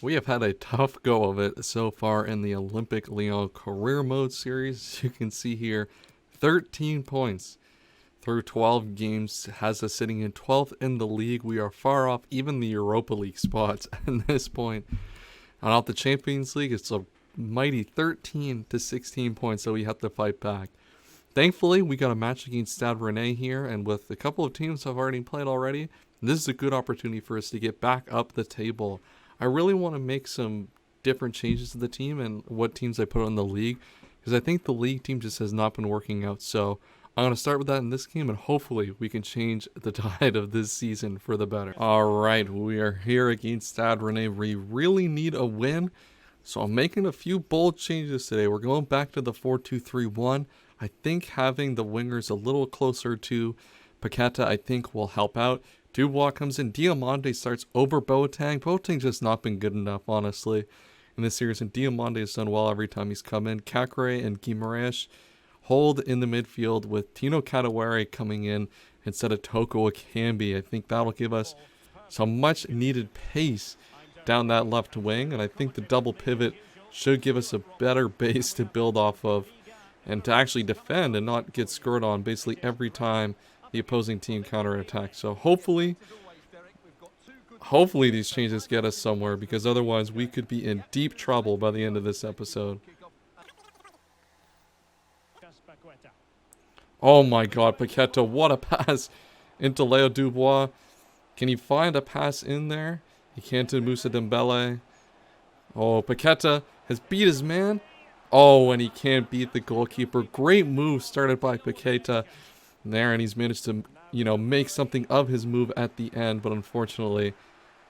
We have had a tough go of it so far in the Olympique Lyon Career Mode series. As you can see here, 13 points through 12 games has us sitting in 12th in the league. We are far off even the Europa League spots at this point. And off the Champions League, it's a mighty 13 to 16 points that we have to fight back. Thankfully, we got a match against Stade Rennais here, and with a couple of teams I've already played already, this is a good opportunity for us to get back up the table. I really want to make some different changes to the team and what teams I put on the league, because I think the league team just has not been working out. So I'm going to start with that in this game, and hopefully we can change the tide of this season for the better. Alright, we are here against Stade Rennais. We really need a win, so I'm making a few bold changes today. We're going back to the 4-2-3-1. I think having the wingers a little closer to Paqueta, I think, will help out. Dubois comes in. Diomande starts over Boateng. Boateng's just not been good enough, honestly, in this series. And Diomande has done well every time he's come in. Shaqiri and Guimaraes hold in the midfield with Tino Kadewere coming in instead of Toko Akambi. I think that'll give us some much needed pace down that left wing. And I think the double pivot should give us a better base to build off of and to actually defend and not get scored on basically every time the opposing team counterattacks. So hopefully these changes get us somewhere, because otherwise we could be in deep trouble by the end of this episode. Oh my god, Paqueta, what a pass into Leo Dubois. Can he find a pass in there? He can't to Moussa Dembele. Oh, Paqueta has beat his man. Oh, and he can't beat the goalkeeper. Great move started by Paqueta there, and he's managed to, make something of his move at the end. But unfortunately,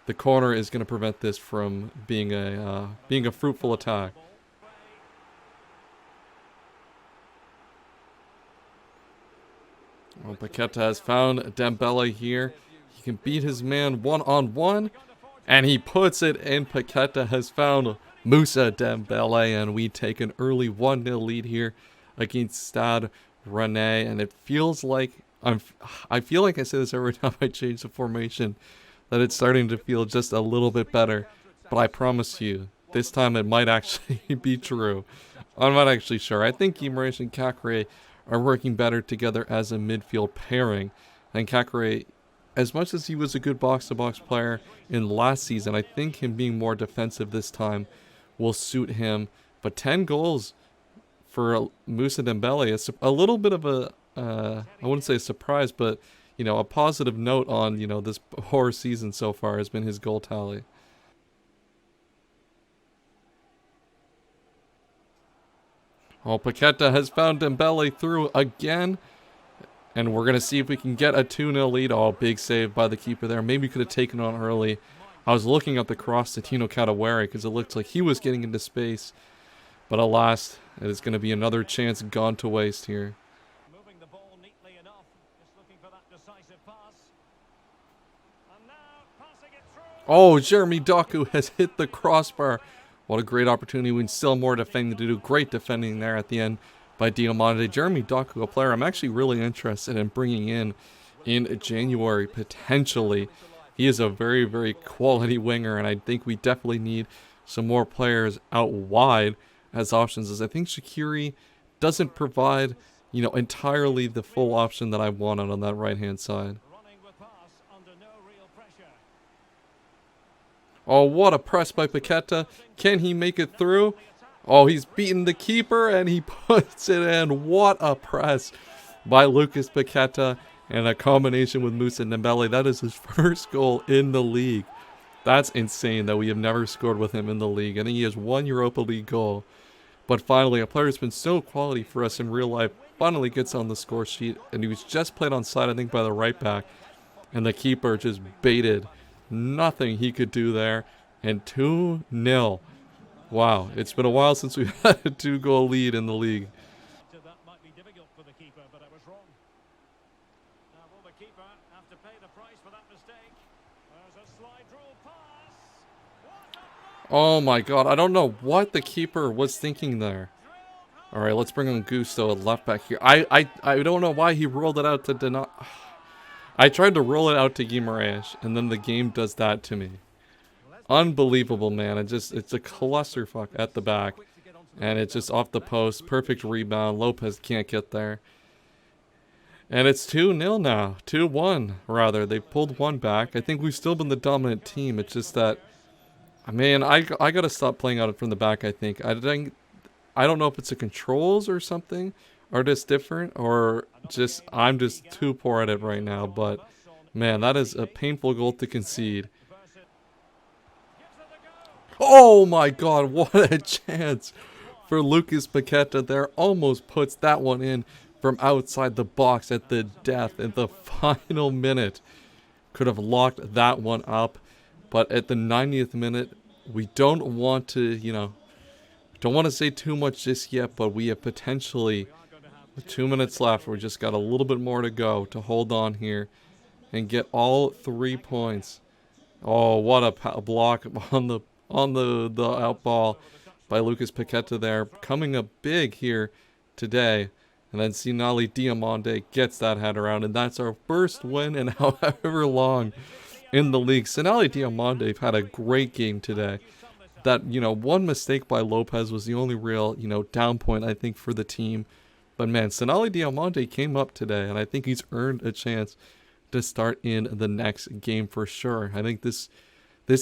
the corner is going to prevent this from being a fruitful attack. Well, Paqueta has found Dembele here. He can beat his man one-on-one, and he puts it in. Paqueta has found Moussa Dembele, and we take an early 1-0 lead here against Stade Rennais, and it feels like I feel like I say this every time I change the formation, that it's starting to feel just a little bit better. But I promise you, this time it might actually be true. I'm not actually sure. I think Guimaraes and Shaqiri are working better together as a midfield pairing. And Shaqiri, as much as he was a good box-to-box player in last season, I think him being more defensive this time will suit him. But 10 goals for Moussa Dembele is a little bit of a, I wouldn't say a surprise, but, a positive note on, this poor season so far has been his goal tally. Oh, Paqueta has found Dembele through again. And we're going to see if we can get a 2-0 lead. Oh, big save by the keeper there. Maybe we could have taken on early. I was looking up the cross to Tino Kadewere because it looked like he was getting into space. But alas, it is going to be another chance gone to waste here. Moving the ball neatly enough. Just looking for that decisive pass. And now passing it through. Oh, Jeremy Doku has hit the crossbar. What a great opportunity. We still more defending to do. Great defending there at the end by Diomande. Jeremy Doku, a player I'm actually really interested in bringing in January, potentially. He is a very, very quality winger, and I think we definitely need some more players out wide as options, as I think Shaqiri doesn't provide, entirely the full option that I wanted on that right-hand side. Oh, what a press by Paqueta. Can he make it through? Oh, he's beaten the keeper, and he puts it in. What a press by Lucas Paqueta, and a combination with Moussa Dembele. That is his first goal in the league. That's insane that we have never scored with him in the league. I think he has one Europa League goal. But finally, a player who's been so quality for us in real life finally gets on the score sheet. And he was just played on side, I think, by the right back. And the keeper just baited. Nothing he could do there. And 2-0. Wow, it's been a while since we've had a 2-goal lead in the league. That might be difficult for the keeper, but I was wrong. Now will the keeper have to pay the price for that mistake? There's a slide rule pass. Oh my god, I don't know what the keeper was thinking there. Alright, let's bring on Gusto at left back here. I don't know why he rolled it out to Dena. I tried to roll it out to Guimaraes, and then the game does that to me. Unbelievable, man. It's a clusterfuck at the back. And it's just off the post. Perfect rebound. Lopez can't get there. And it's 2-0 now. 2-1, rather. They pulled one back. I think we've still been the dominant team. It's just that, man, I got to stop playing out from the back, I think. I don't know if it's the controls or something, or just different, or just I'm just too poor at it right now. But, man, that is a painful goal to concede. Oh, my God, what a chance for Lucas Paqueta there. Almost puts that one in from outside the box at the death in the final minute. Could have locked that one up. But at the 90th minute, we don't want to, don't want to say too much just yet, but we have potentially 2 minutes left. We just got a little bit more to go to hold on here and get all 3 points. Oh, what a block on the out ball by Lucas Paqueta there. Coming up big here today. And then Diomande gets that header out. And that's our first win in however long in the league. Diomande had a great game today. That, one mistake by Lopez was the only real, down point, I think, for the team. But, man, Diomande came up today. And I think he's earned a chance to start in the next game for sure. I think this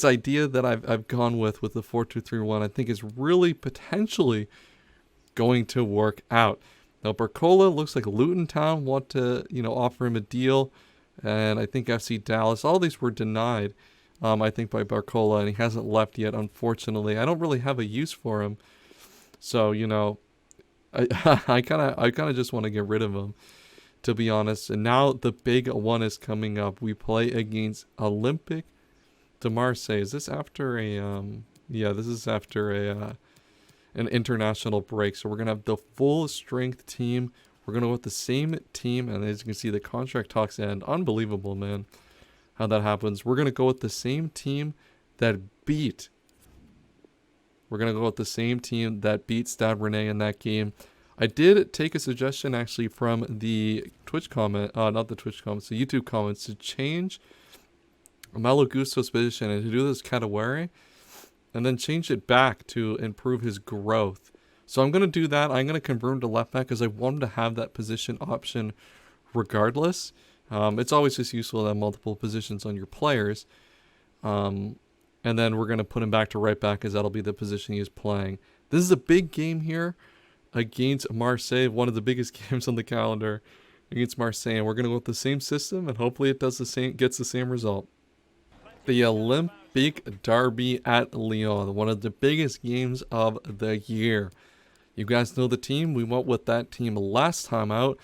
idea that I've gone with the 4-2-3-1, I think is really potentially going to work out. Now, Barcola looks like Luton Town want to, offer him a deal. And I think FC Dallas, all these were denied, I think, by Barcola. And he hasn't left yet, unfortunately. I don't really have a use for him. So, I kind of just want to get rid of him, to be honest. And now the big one is coming up. We play against Olympique de Marseille. Is this after a, yeah, this is after an international break. So we're going to have the full strength team. We're going to go with the same team. And as you can see, the contract talks end. Unbelievable, man, how that happens. We're going to go with the same team that beat. We're going to go with the same team that beat Stade Rennais in that game. I did take a suggestion, actually, from the Twitch comment, not the Twitch comments, the YouTube comments, to change Malo Gusto's position and to do this Kadewere, and then change it back to improve his growth. So I'm going to do that. I'm going to convert him to left back because I wanted to have that position option regardless. It's always just useful to have multiple positions on your players. And then we're going to put him back to right back because that'll be the position he is playing. This is a big game here against Marseille, one of the biggest games on the calendar against Marseille. And we're going to go with the same system, and hopefully it does the same, gets the same result. The Olympique Derby at Lyon, one of the biggest games of the year. You guys know the team. We went with that team last time out,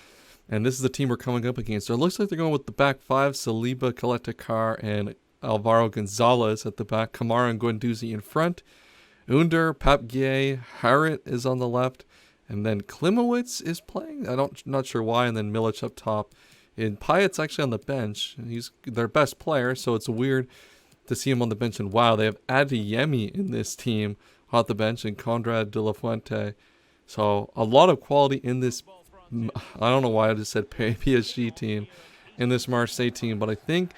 and this is the team we're coming up against. So it looks like they're going with the back five: Saliba, Kaletakar, and Alvaro Gonzalez at the back. Kamara and Guendouzi in front. Under, Pape, Harrit is on the left, and then Klimowicz is playing. Not sure why. And then Milic up top. And Payet's actually on the bench. He's their best player, so it's weird to see him on the bench. And wow, they have Adeyemi in this team on the bench, and Conrad de la Fuente. So a lot of quality in this. I don't know why I just said PSG team, in this Marseille team, but I think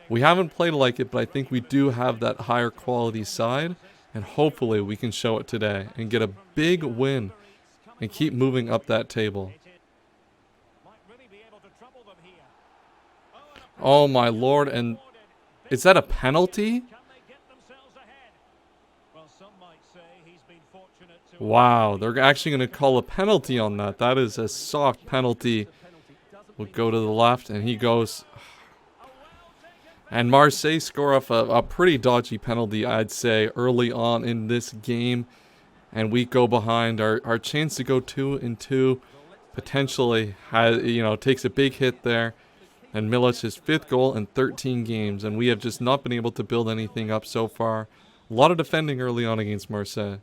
we haven't played like it, but I think we do have that higher quality side, and hopefully we can show it today and get a big win and keep moving up that table. Oh my lord, and is that a penalty? Wow, they're actually going to call a penalty on that. That is a soft penalty. We'll go to the left, and he goes. And Marseille score off a pretty dodgy penalty, I'd say, early on in this game. And we go behind. Our chance to go 2-2 potentially takes a big hit there. And Milic's fifth goal in 13 games. And we have just not been able to build anything up so far. A lot of defending early on against Marseille.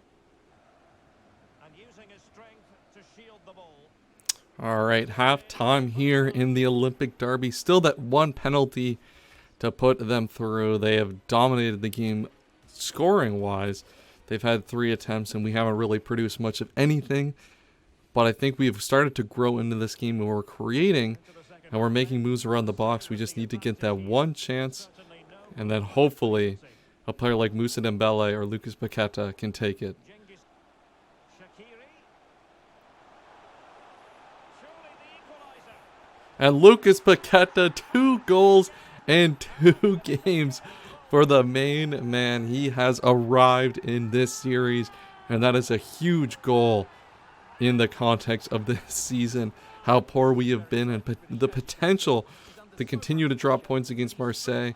All right, half-time here in the Olympic Derby. Still that one penalty to put them through. They have dominated the game scoring-wise. They've had 3 attempts, and we haven't really produced much of anything. But I think we've started to grow into this game, and we're creating, and we're making moves around the box. We just need to get that one chance, and then hopefully a player like Moussa Dembele or Lucas Paqueta can take it. Shaqiri. Surely the equaliser. And Lucas Paqueta, 2 goals in 2 games for the main man. He has arrived in this series, and that is a huge goal in the context of this season. How poor we have been and the potential to continue to drop points against Marseille.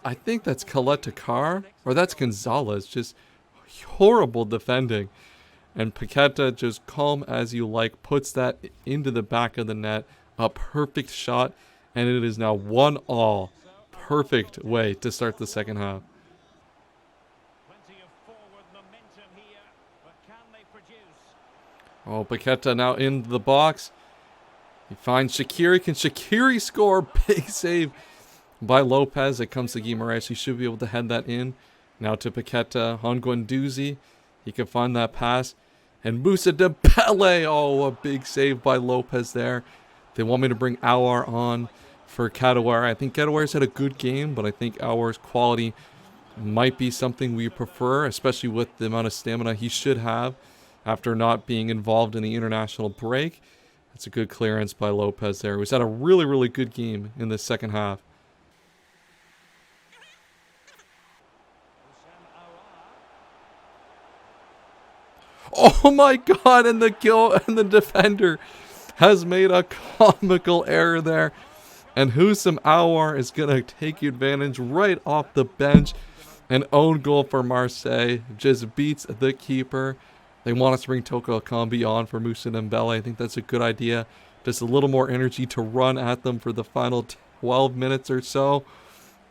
I think that's Takar, or that's Gonzalez. Just horrible defending. And Paqueta, just calm as you like, puts that into the back of the net. A perfect shot, and it is now 1-1. Perfect way to start the second half. Plenty of forward momentum here, but can they produce? Oh, Paqueta now in the box. He finds Shaqiri. Can Shaqiri score? Big save by Lopez. It comes to Guimaraes. He should be able to head that in. Now to Paqueta. Guendouzi. He can find that pass. And Moussa Dembele. Oh, a big save by Lopez there. They want me to bring aouar on for Kadewere. I think Kadewere's had a good game, but I think aouar's quality might be something we prefer, especially with the amount of stamina he should have after not being involved in the international break. That's a good clearance by Lopez there. He's had a really, really good game in the second half. Oh my God! And the defender has made a comical error there. And Houssam Aouar is going to take advantage right off the bench. An own goal for Marseille. Just beats the keeper. They want us to bring Toko Ekambi on for Moussa Dembele. I think that's a good idea. Just a little more energy to run at them for the final 12 minutes or so.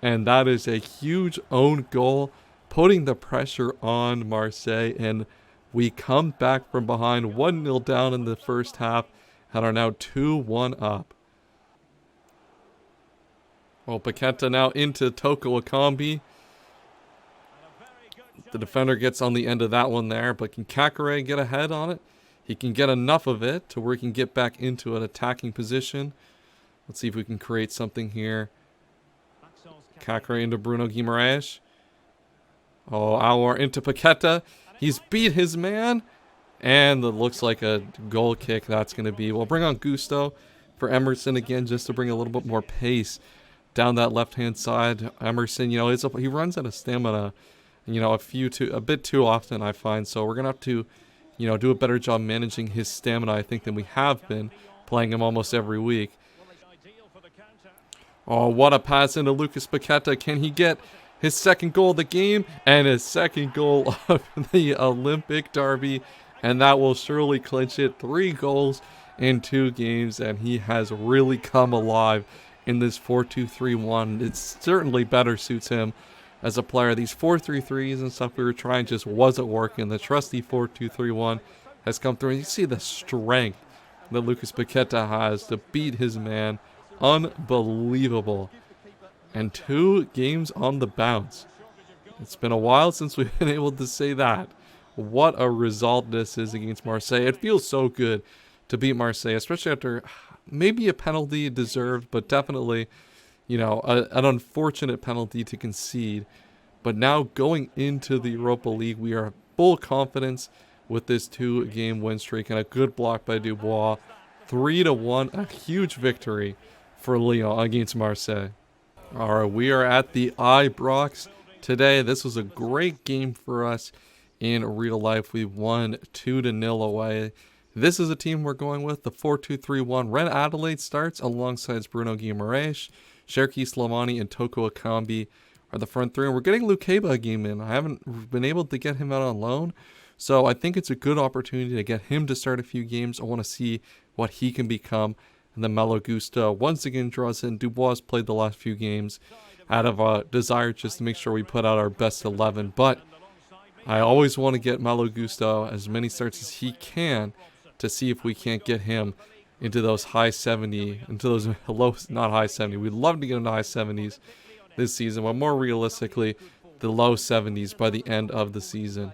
And that is a huge own goal, putting the pressure on Marseille. And we come back from behind 1-0 down in the first half and are now 2-1 up. Well, Paqueta now into Toko Ekambi. The defender gets on the end of that one there, but can Shaqiri get ahead on it? He can get enough of it to where he can get back into an attacking position. Let's see if we can create something here. Shaqiri into Bruno Guimaraes. Oh, Aouar into Paqueta. He's beat his man. And it looks like a goal kick that's going to be. We'll bring on Gusto for Emerson again just to bring a little bit more pace down that left-hand side. Emerson, he runs out of stamina. A bit too often, I find. So we're going to have to, do a better job managing his stamina, I think, than we have been, playing him almost every week. Oh, what a pass into Lucas Paqueta. Can he get his second goal of the game and his second goal of the Olympic derby? And that will surely clinch it. 3 goals in 2 games, and he has really come alive in this 4-2-3-1. It certainly better suits him as a player. These 4-3-3s and stuff we were trying just wasn't working. The trusty 4-2-3-1 has come through. And you see the strength that Lucas Paqueta has to beat his man. Unbelievable. And 2 games on the bounce. It's been a while since we've been able to say that. What a result this is against Marseille. It feels so good to beat Marseille, especially after maybe a penalty deserved, but definitely an unfortunate penalty to concede. But now going into the Europa League, we are full confidence with this 2-game win streak and a good block by Dubois. 3-1, a huge victory for Lyon against Marseille. All right, we are at the Ibrox today. This was a great game for us in real life. We won 2-0 away. This is a team we're going with, the 4-2-3-1. Red Adelaide starts alongside Bruno Guimaraes. Cherki, Slimani, and Toko Ekambi are the front 3. And we're getting Lukeba a game in. I haven't been able to get him out on loan. So I think it's a good opportunity to get him to start a few games. I want to see what he can become. And then Malo Gusto once again draws in. Dubois played the last few games out of a desire just to make sure we put out our best 11. But I always want to get Malo Gusto as many starts as he can to see if we can't get him into those high 70, into those low, not high 70. We'd love to get into high 70s this season, but more realistically, the low 70s by the end of the season.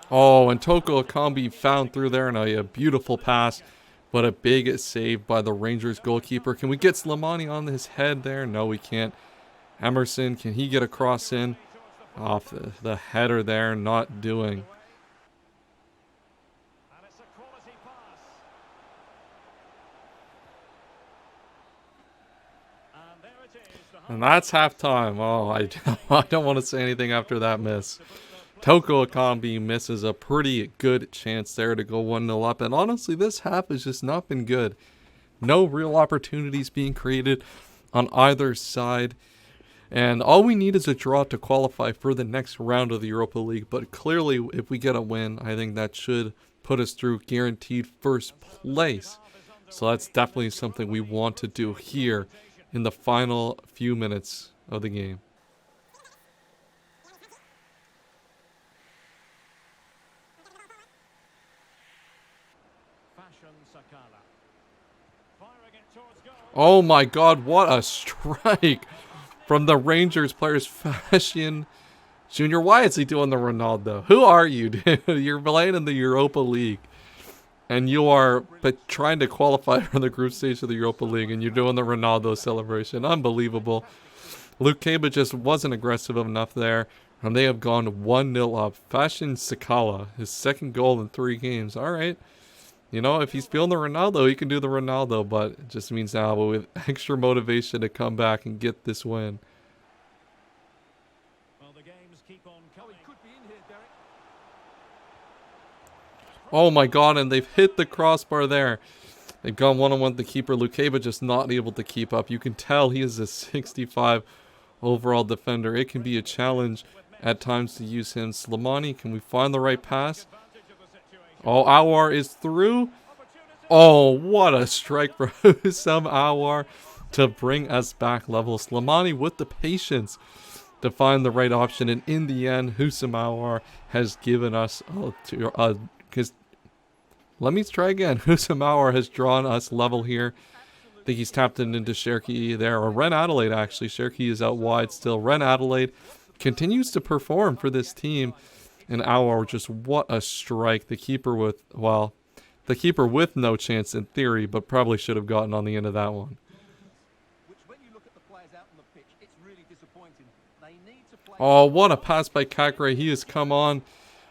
Oh, and Toko Ekambi found through there, and a beautiful pass but a big save by the Rangers goalkeeper. Can we get Slimani on his head there? No, we can't. Emerson, can he get a cross in? Off the header there, not doing. And it's a quality pass. And there it is. And that's halftime. Oh, I don't want to say anything after that miss. Toko Ekambi misses a pretty good chance there to go 1-0 up. And honestly, this half has just not been good. No real opportunities being created on either side. And all we need is a draw to qualify for the next round of the Europa League. But clearly, if we get a win, I think that should put us through guaranteed first place. So that's definitely something we want to do here in the final few minutes of the game. Oh my god, what a strike from the Rangers players. Fashion Junior, why is he doing the Ronaldo? Who are you, dude? You're playing in the Europa League. And you are trying to qualify for the group stage of the Europa League, and you're doing the Ronaldo celebration. Unbelievable. Lukeba just wasn't aggressive enough there, and they have gone 1-0 up. Fashion Sakala, his second goal in 3 games. All right. You know, if he's feeling the Ronaldo, he can do the Ronaldo, but it just means now with extra motivation to come back and get this win. Well, the games keep on coming. He could be in here, Derek. Oh my god, and they've hit the crossbar there. They've gone one-on-one with the keeper. Lukeba just not able to keep up. You can tell he is a 65 overall defender. It can be a challenge at times to use him. Slimani, can we find the right pass? Oh, aouar is through. Oh, what a strike for Husam Aouar to bring us back level. Slimani with the patience to find the right option. And in the end, Husam Aouar has given us... let me try again. Husam Aouar has drawn us level here. I think he's tapped it into Cherki there. Or Ren Adelaide, actually. Cherki is out wide still. Ren Adelaide continues to perform for this team. And Aouar, just what a strike. The keeper with, well, the keeper with no chance in theory, but probably should have gotten on the end of that one. Oh, what a pass by Shaqiri. He has come on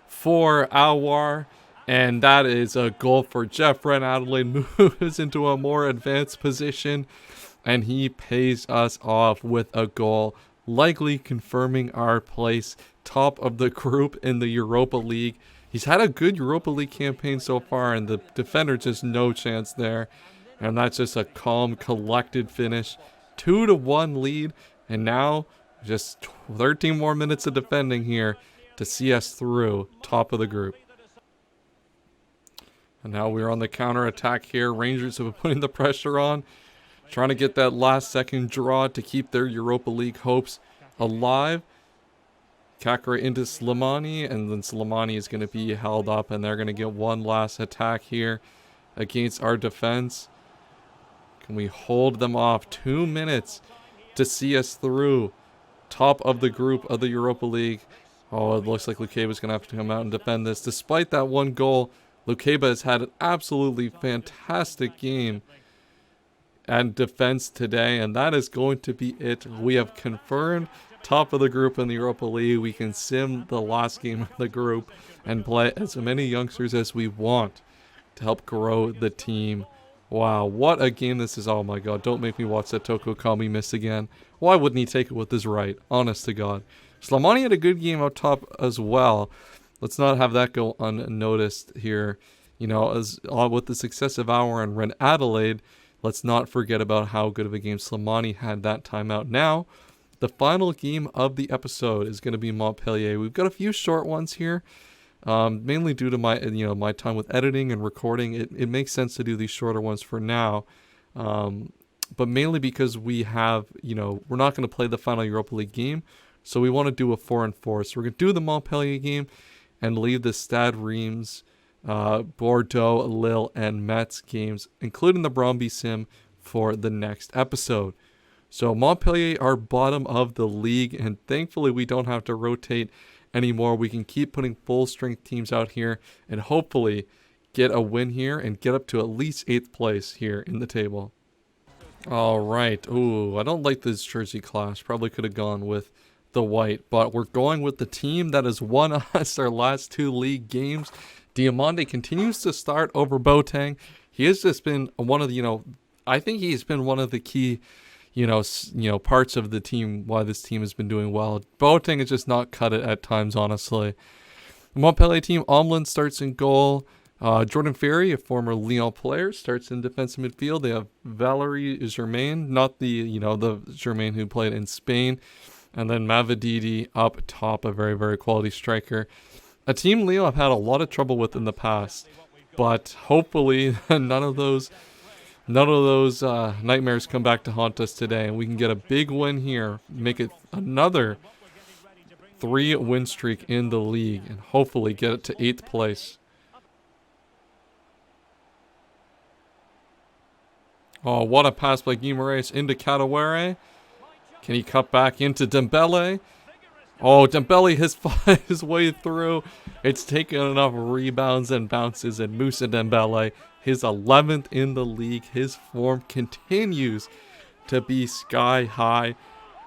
for Aouar. And that is a goal for Jeff. Ren Adelaide moves into a more advanced position. And he pays us off with a goal, likely confirming our place top of the group in the Europa League. He's had a good Europa League campaign so far, and the defender just no chance there. And that's just a calm, collected finish. 2-1 lead, and now just 13 more minutes of defending here to see us through top of the group. And now we're on the counter attack here. Rangers have been putting the pressure on, trying to get that last second draw to keep their Europa League hopes alive. Shaqiri into Slimani, and then Slimani is going to be held up, and they're going to get one last attack here against our defense. Can we hold them off? 2 minutes to see us through top of the group of the Europa League. Oh, it looks like Lukeba is going to have to come out and defend this. Despite that one goal, Lukeba has had an absolutely fantastic game and defense today, and that is going to be it. We have confirmed top of the group in the Europa League. We can sim the last game of the group and play as many youngsters as we want to help grow the team. Wow, what a game this is. Oh my god, don't make me watch that Toko Ekambi miss again. Why wouldn't he take it with his right? Honest to god. Slimani had a good game out top as well. Let's not have that go unnoticed here. You know, as with the success of Aouar and Ren Adelaide, let's not forget about how good of a game Slimani had that time out. Now, the final game of the episode is going to be Montpellier. We've got a few short ones here, mainly due to my time with editing and recording. It makes sense to do these shorter ones for now, but mainly because we have, we're not going to play the final Europa League game, so we want to do a 4-4. So we're going to do the Montpellier game and leave the Stade Reims, Bordeaux, Lille, and Metz games, including the Brøndby sim, for the next episode. So Montpellier are bottom of the league, and thankfully we don't have to rotate anymore. We can keep putting full strength teams out here and hopefully get a win here and get up to at least 8th place here in the table. All right. Ooh, I don't like this jersey clash. Probably could have gone with the white, but we're going with the team that has won us our last 2 league games. Diomande continues to start over Boateng. He has just been one of the, I think he's been one of the key, parts of the team, why this team has been doing well. Boateng has just not cut it at times, honestly. The Montpellier team, Omlin starts in goal. Jordan Ferry, a former Lyon player, starts in defensive midfield. They have Valerie Germain, not the, the Germain who played in Spain. And then Mavididi up top, a very, very quality striker. A team Lyon have had a lot of trouble with in the past, but hopefully none of those nightmares come back to haunt us today, and we can get a big win here, make it another 3-win streak in the league, and hopefully get it to 8th place. Oh, what a pass by Guimaraes into Kadewere. Can he cut back into Dembele? Oh, Dembele has fought his way through. It's taken enough rebounds and bounces, and Moussa Dembele, his 11th in the league. His form continues to be sky high,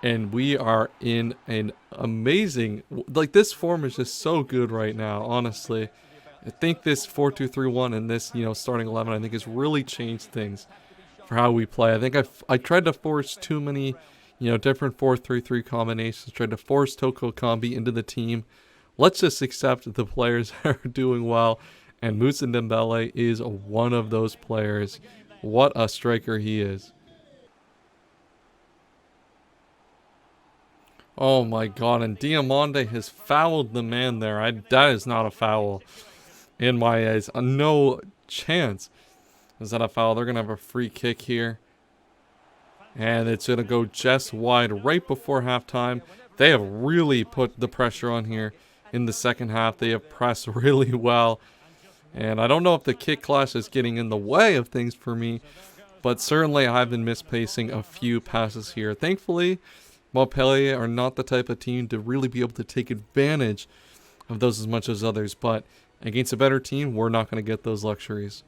and we are in an amazing, this form is just so good right now, honestly. I think this 4-2-3-1 and this, starting 11, I think has really changed things for how we play. I think I tried to force too many different 4-3-3 combinations, tried to force Toko Kambi into the team. Let's just accept the players that are doing well, and Moussa Dembele is one of those players. What a striker he is. Oh my god, and Diomande has fouled the man there. That is not a foul in my eyes. No chance. Is that a foul? They're going to have a free kick here. And it's going to go just wide right before halftime. They have really put the pressure on here in the second half. They have pressed really well. And I don't know if the kick clash is getting in the way of things for me, but certainly I've been mispacing a few passes here. Thankfully, Montpellier are not the type of team to really be able to take advantage of those as much as others. But against a better team, we're not going to get those luxuries.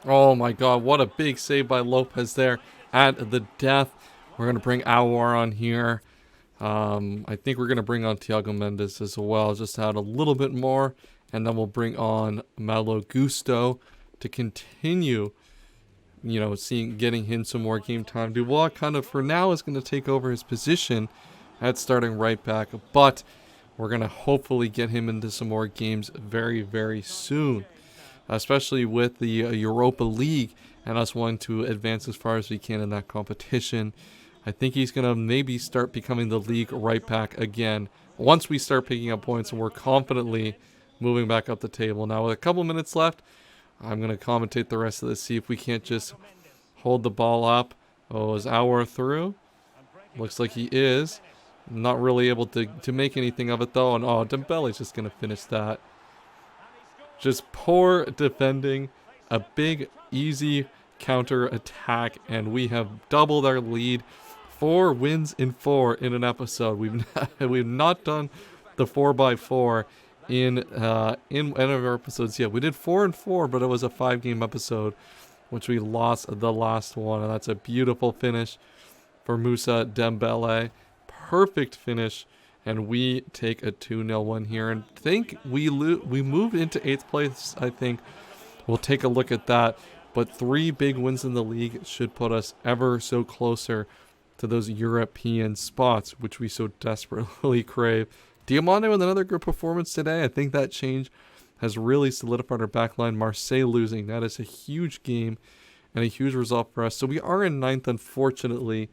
Oh my god, what a big save by Lopez there at the death. We're going to bring aouar on here. I think we're going to bring on Thiago Mendes as well, just to add a little bit more. And then we'll bring on Malo Gusto to continue, getting him some more game time. Dubois kind of, for now, is going to take over his position at starting right back. But we're going to hopefully get him into some more games very, very soon. Especially with the Europa League and us wanting to advance as far as we can in that competition. I think he's going to maybe start becoming the league right back again once we start picking up points and we're confidently moving back up the table. Now, with a couple minutes left, I'm going to commentate the rest of this, see if we can't just hold the ball up. Oh, is aouar through? Looks like he is. Not really able to make anything of it, though. And, Dembele's just going to finish that. Just poor defending, a big, easy counter attack, and we have doubled our lead. 4 wins in 4 in an episode. We've not done the 4x4 in any of our episodes yet. We did 4 and 4, but it was a 5-game episode, which we lost the last one, and that's a beautiful finish for Moussa Dembele. Perfect finish. And we take a 2-0 win here, and think we move into 8th place. I think we'll take a look at that. But 3 big wins in the league should put us ever so closer to those European spots, which we so desperately crave. Diomande with another good performance today. I think that change has really solidified our backline. Marseille losing, that is a huge game and a huge result for us. So we are in 9th, unfortunately.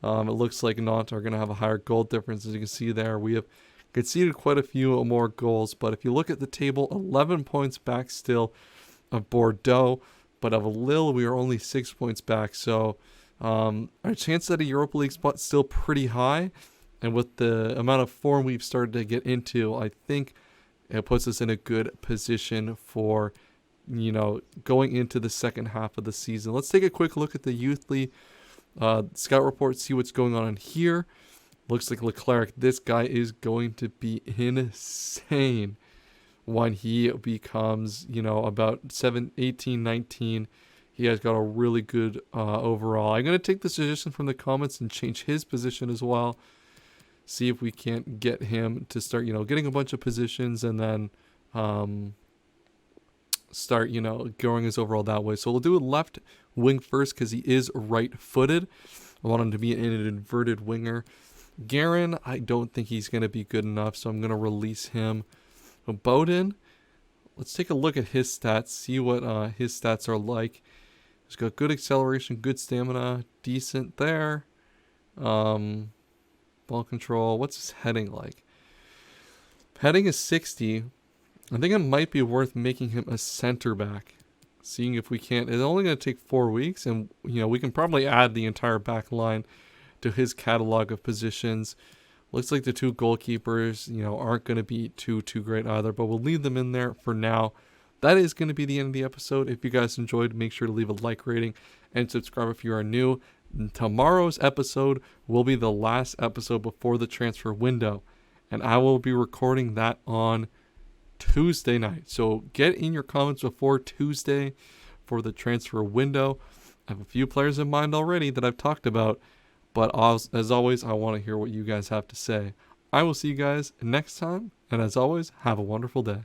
It looks like Nantes are going to have a higher goal difference. As you can see there, we have conceded quite a few more goals. But if you look at the table, 11 points back still of Bordeaux. But of Lille, we are only 6 points back. So our chance at a Europa League spot is still pretty high. And with the amount of form we've started to get into, I think it puts us in a good position for, going into the second half of the season. Let's take a quick look at the Youth League scout report, see what's going on in here. Looks like Leclerc. This guy is going to be insane when he becomes, about 18, 19. He has got a really good overall. I'm going to take the suggestion from the comments and change his position as well. See if we can't get him to start, getting a bunch of positions and then start, growing his overall that way. So we'll do a left wing first because he is right-footed. I want him to be an inverted winger. Guerin, I don't think he's going to be good enough, so I'm going to release him. Bowden, let's take a look at his stats, see what his stats are like. He's got good acceleration, good stamina, decent there. Ball control, what's his heading like? Heading is 60. I think it might be worth making him a center back. Seeing if we can't. It's only going to take 4 weeks, and we can probably add the entire back line to his catalog of positions. Looks like the 2 goalkeepers, aren't going to be too great either, but we'll leave them in there for now. That is going to be the end of the episode. If you guys enjoyed, make sure to leave a like rating and subscribe if you are new. Tomorrow's episode will be the last episode before the transfer window, and I will be recording that on Tuesday night. So get in your comments before Tuesday for the transfer window. I have a few players in mind already that I've talked about, but as always, I want to hear what you guys have to say. I will see you guys next time, and as always, have a wonderful day.